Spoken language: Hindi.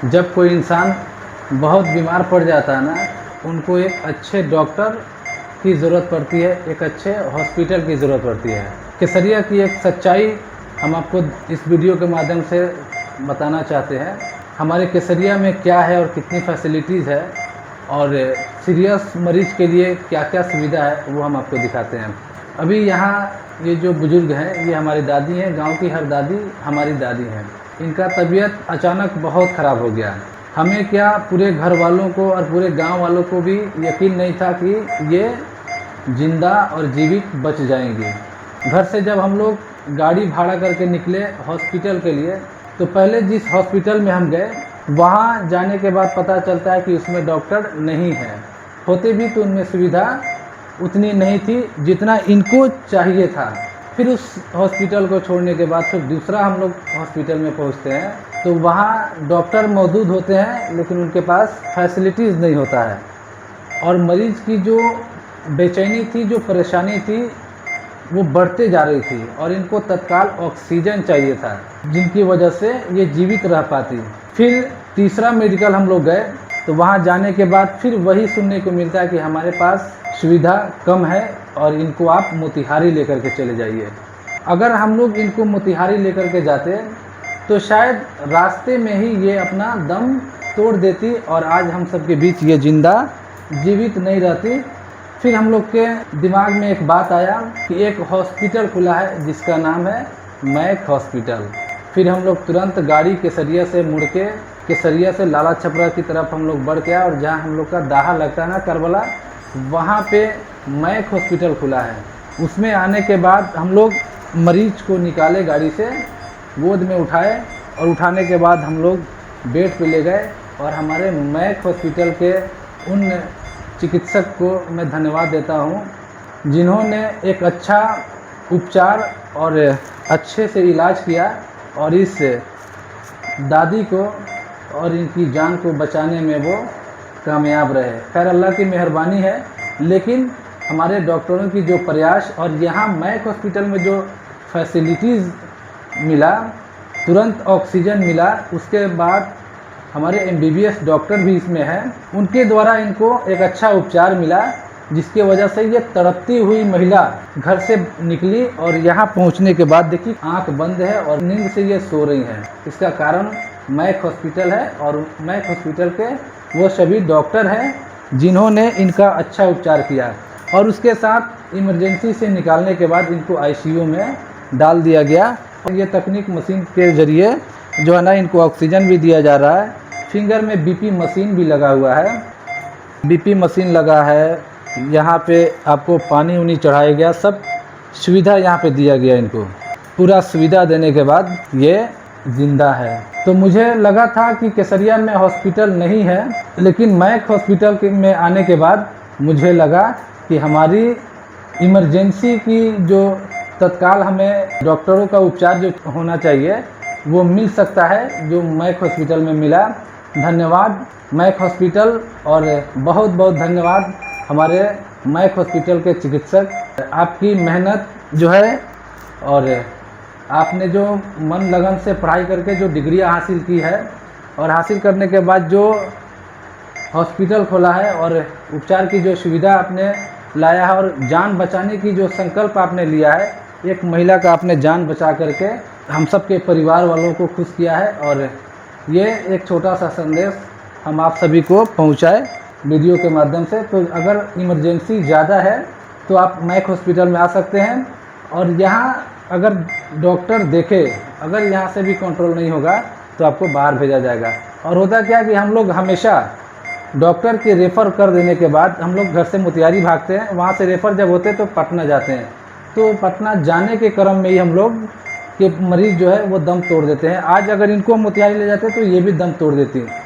जब कोई इंसान बहुत बीमार पड़ जाता है ना, उनको एक अच्छे डॉक्टर की ज़रूरत पड़ती है, एक अच्छे हॉस्पिटल की ज़रूरत पड़ती है। केसरिया की एक सच्चाई हम आपको इस वीडियो के माध्यम से बताना चाहते हैं। हमारे केसरिया में क्या है और कितनी फैसिलिटीज़ है और सीरियस मरीज़ के लिए क्या क्या सुविधा है, वो हम आपको दिखाते हैं। अभी यहाँ ये जो बुज़ुर्ग हैं, ये हमारी दादी हैं, गांव की हर दादी हमारी दादी हैं। इनका तबीयत अचानक बहुत ख़राब हो गया। हमें क्या, पूरे घर वालों को और पूरे गांव वालों को भी यकीन नहीं था कि ये जिंदा और जीवित बच जाएंगे। घर से जब हम लोग गाड़ी भाड़ा करके निकले हॉस्पिटल के लिए, तो पहले जिस हॉस्पिटल में हम गए, वहाँ जाने के बाद पता चलता है कि उसमें डॉक्टर नहीं है। होते भी तो उनमें सुविधा उतनी नहीं थी जितना इनको चाहिए था। फिर उस हॉस्पिटल को छोड़ने के बाद फिर दूसरा हम लोग हॉस्पिटल में पहुंचते हैं, तो वहाँ डॉक्टर मौजूद होते हैं लेकिन उनके पास फैसिलिटीज़ नहीं होता है। और मरीज़ की जो बेचैनी थी, जो परेशानी थी, वो बढ़ते जा रही थी और इनको तत्काल ऑक्सीजन चाहिए था, जिनकी वजह से ये जीवित रह पाती। फिर तीसरा मेडिकल हम लोग गए, तो वहाँ जाने के बाद फिर वही सुनने को मिलता है कि हमारे पास सुविधा कम है और इनको आप मोतिहारी लेकर के चले जाइए। अगर हम लोग इनको मोतिहारी लेकर के जाते तो शायद रास्ते में ही ये अपना दम तोड़ देती और आज हम सबके बीच ये जिंदा जीवित नहीं रहती। फिर हम लोग के दिमाग में एक बात आया कि एक हॉस्पिटल खुला है जिसका नाम है मैक हॉस्पिटल। फिर हम लोग तुरंत गाड़ी केसरिया से मुड़ के केसरिया से लाला छपरा की तरफ हम लोग बढ़ के आए, और जहाँ हम लोग का दाहा लगता है ना, करबला, वहाँ पे मैक हॉस्पिटल खुला है। उसमें आने के बाद हम लोग मरीज को निकाले, गाड़ी से गोद में उठाए, और उठाने के बाद हम लोग बेड पे ले गए। और हमारे मैक हॉस्पिटल के उन चिकित्सक को मैं धन्यवाद देता हूँ जिन्होंने एक अच्छा उपचार और अच्छे से इलाज किया और इस दादी को और इनकी जान को बचाने में वो कामयाब रहे। खैर, अल्लाह की मेहरबानी है, लेकिन हमारे डॉक्टरों की जो प्रयास और यहाँ मैक हॉस्पिटल में जो फैसिलिटीज़ मिला, तुरंत ऑक्सीजन मिला, उसके बाद हमारे MBBS डॉक्टर भी इसमें हैं, उनके द्वारा इनको एक अच्छा उपचार मिला, जिसके वजह से ये तड़पती हुई महिला घर से निकली और यहाँ पहुँचने के बाद देखिए आंख बंद है और नींद से ये सो रही हैं। इसका कारण मैक हॉस्पिटल है और मैक हॉस्पिटल के वो सभी डॉक्टर हैं जिन्होंने इनका अच्छा उपचार किया। और उसके साथ इमरजेंसी से निकालने के बाद इनको ICU में डाल दिया गया। और ये तकनीक मशीन के ज़रिए जो है ना, इनको ऑक्सीजन भी दिया जा रहा है। फिंगर में BP मशीन भी लगा हुआ है, BP मशीन लगा है। यहाँ पे आपको पानी उनी चढ़ाया गया, सब सुविधा यहाँ पे दिया गया। इनको पूरा सुविधा देने के बाद ये ज़िंदा है। तो मुझे लगा था कि केसरिया में हॉस्पिटल नहीं है, लेकिन मैक हॉस्पिटल में आने के बाद मुझे लगा कि हमारी इमरजेंसी की जो तत्काल हमें डॉक्टरों का उपचार जो होना चाहिए वो मिल सकता है, जो मैक हॉस्पिटल में मिला। धन्यवाद मैक हॉस्पिटल, और बहुत बहुत धन्यवाद हमारे मैक हॉस्पिटल के चिकित्सक। आपकी मेहनत जो है और आपने जो मन लगन से पढ़ाई करके जो डिग्रियां हासिल की है, और हासिल करने के बाद जो हॉस्पिटल खोला है और उपचार की जो सुविधा आपने लाया है और जान बचाने की जो संकल्प आपने लिया है, एक महिला का आपने जान बचा करके हम सब के परिवार वालों को खुश किया है। और ये एक छोटा सा संदेश हम आप सभी को पहुंचाए वीडियो के माध्यम से। तो अगर इमरजेंसी ज़्यादा है तो आप मैक हॉस्पिटल में आ सकते हैं, और यहाँ अगर डॉक्टर देखे, अगर यहाँ से भी कंट्रोल नहीं होगा तो आपको बाहर भेजा जाएगा। और होता क्या कि हम लोग हमेशा डॉक्टर के रेफ़र कर देने के बाद हम लोग घर से मोतिहारी भागते हैं, वहाँ से रेफ़र जब होते हैं तो पटना जाते हैं। तो पटना जाने के क्रम में ही हम लोग के मरीज़ जो है वो दम तोड़ देते हैं। आज अगर इनको मोतिहारी ले जाते हैं तो ये भी दम तोड़ देती हैं।